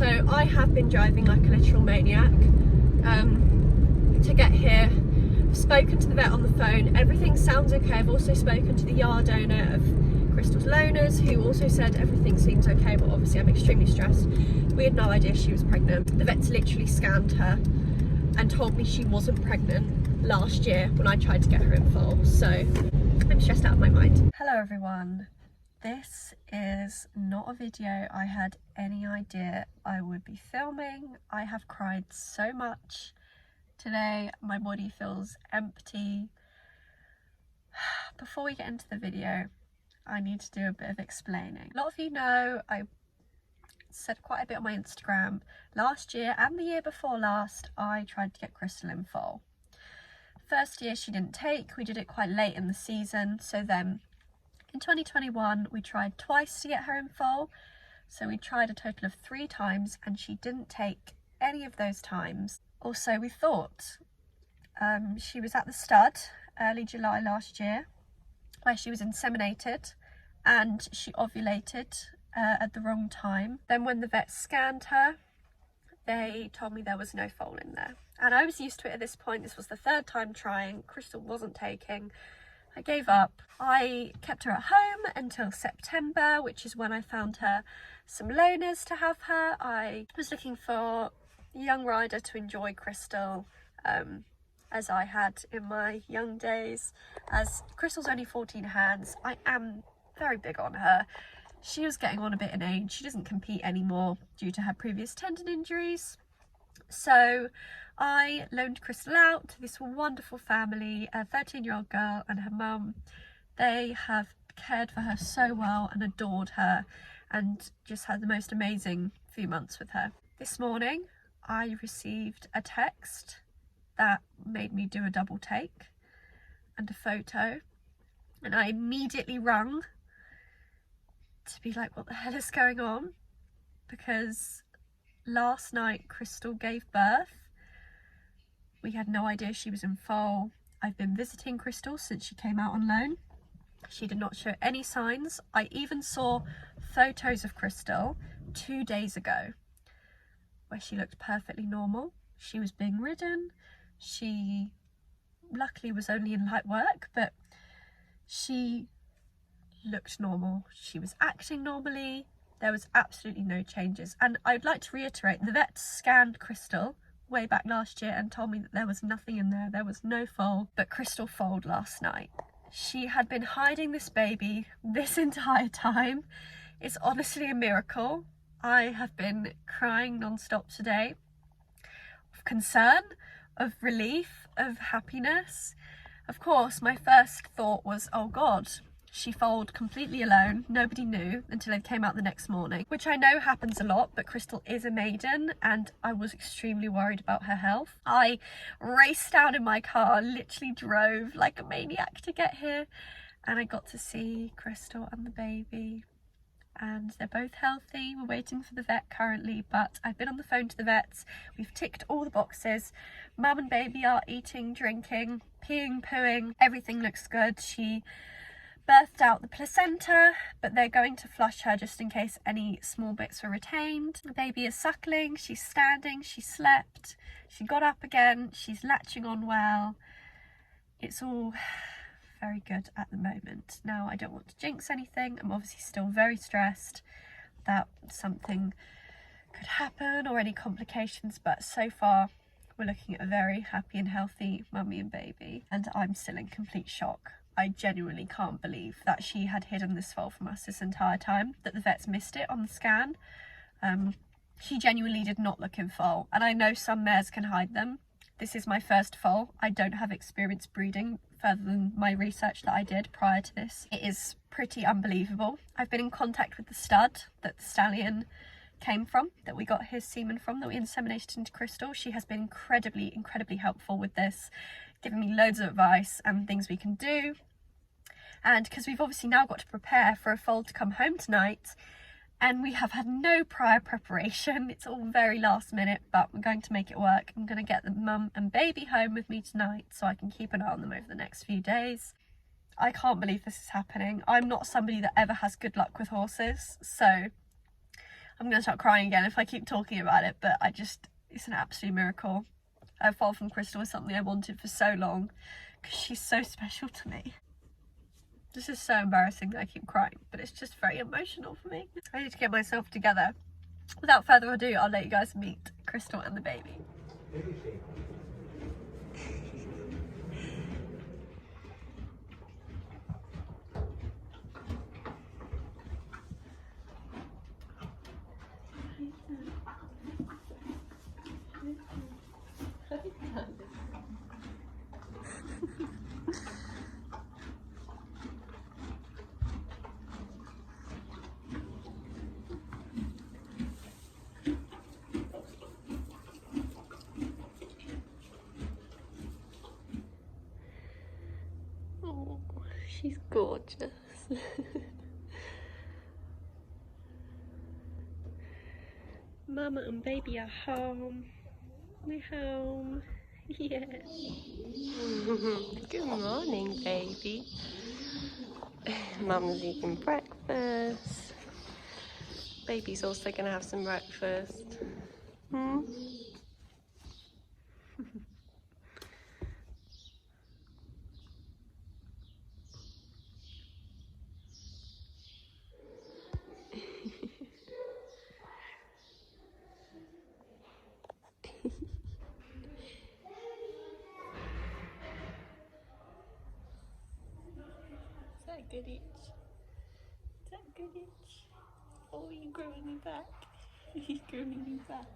So I have been driving like a literal maniac to get here. I've spoken to the vet on the phone, everything sounds okay. I've also spoken to the yard owner of Crystal's loaners, who also said everything seems okay, but obviously I'm extremely stressed. We had no idea she was pregnant. The vets literally scanned her and told me she wasn't pregnant last year when I tried to get her in foal, so I'm stressed out of my mind. Hello everyone. This is not a video I had any idea I would be filming. I have cried so much today, my body feels empty. Before we get into the video, I need to do a bit of explaining. A lot of you know I said quite a bit on my Instagram. Last year and the year before last, I tried to get Crystal in foal. First year she didn't take, we did it quite late in the season, so then in 2021 we tried twice to get her in foal. So we tried a total of 3 times and she didn't take any of those times. Also, we thought she was at the stud early July last year, where she was inseminated and she ovulated at the wrong time. Then when the vet scanned her, they told me there was no foal in there. And I was used to it at this point. This was the 3rd time trying. Crystal wasn't taking. I gave up. I kept her at home until September, which is when I found her some loaners to have her. I was looking for a young rider to enjoy Crystal, as I had in my young days. As Crystal's only 14 hands, I am very big on her. She was getting on a bit in age. She doesn't compete anymore due to her previous tendon injuries. So I loaned Crystal out to this wonderful family, a 13-year-old girl and her mum. They have cared for her so well and adored her and just had the most amazing few months with her. This morning I received a text that made me do a double take and a photo, and I immediately rung to be like, what the hell is going on? Because last night Crystal gave birth. We had no idea she was in foal. I've been visiting Crystal since she came out on loan. She did not show any signs. I even saw photos of Crystal 2 days ago where she looked perfectly normal. She was being ridden. She luckily was only in light work, but she looked normal. She was acting normally. There was absolutely no changes. And I'd like to reiterate, the vet scanned Crystal way back last year and told me that there was nothing in there. There was no foal, but Crystal foaled last night. She had been hiding this baby this entire time. It's honestly a miracle. I have been crying non-stop today, of concern, of relief, of happiness. Of course, my first thought was, oh God, she foaled completely alone. Nobody knew until it came out the next morning, which I know happens a lot, but Crystal is a maiden and I was extremely worried about her health. I raced down in my car, literally drove like a maniac to get here, and I got to see Crystal and the baby, and they're both healthy. We're waiting for the vet currently, but I've been on the phone to the vets. We've ticked all the boxes. Mum and baby are eating, drinking, peeing, pooing. Everything looks good. She birthed out the placenta, but they're going to flush her just in case any small bits were retained. The baby is suckling, she's standing, she slept, she got up again, she's latching on well. It's all very good at the moment. Now, I don't want to jinx anything. I'm obviously still very stressed that something could happen or any complications, but so far we're looking at a very happy and healthy mummy and baby, and I'm still in complete shock. I genuinely can't believe that she had hidden this foal from us this entire time, that the vets missed it on the scan. She genuinely did not look in foal, and I know some mares can hide them. This is my first foal. I don't have experience breeding further than my research that I did prior to this. It is pretty unbelievable. I've been in contact with the stud that the stallion came from, that we got his semen from, that we inseminated into Crystal. She has been incredibly helpful with this, giving me loads of advice and things we can do. And because we've obviously now got to prepare for a foal to come home tonight, and we have had no prior preparation, it's all very last minute, but we're going to make it work. I'm going to get the mum and baby home with me tonight so I can keep an eye on them over the next few days. I can't believe this is happening. I'm not somebody that ever has good luck with horses, so I'm gonna start crying again if I keep talking about it, but it's an absolute miracle. A foal from Crystal was something I wanted for so long because she's so special to me. This is so embarrassing that I keep crying, but it's just very emotional for me. I need to get myself together. Without further ado, I'll let you guys meet Crystal and the baby. Oh, she's gorgeous. Mama and baby are home. We're home. Yes. Good morning, baby. Mum's eating breakfast. Baby's also going to have some breakfast. Hmm? Is that a good itch? Is that a good itch? Oh, you're growing me back. You're growing me back.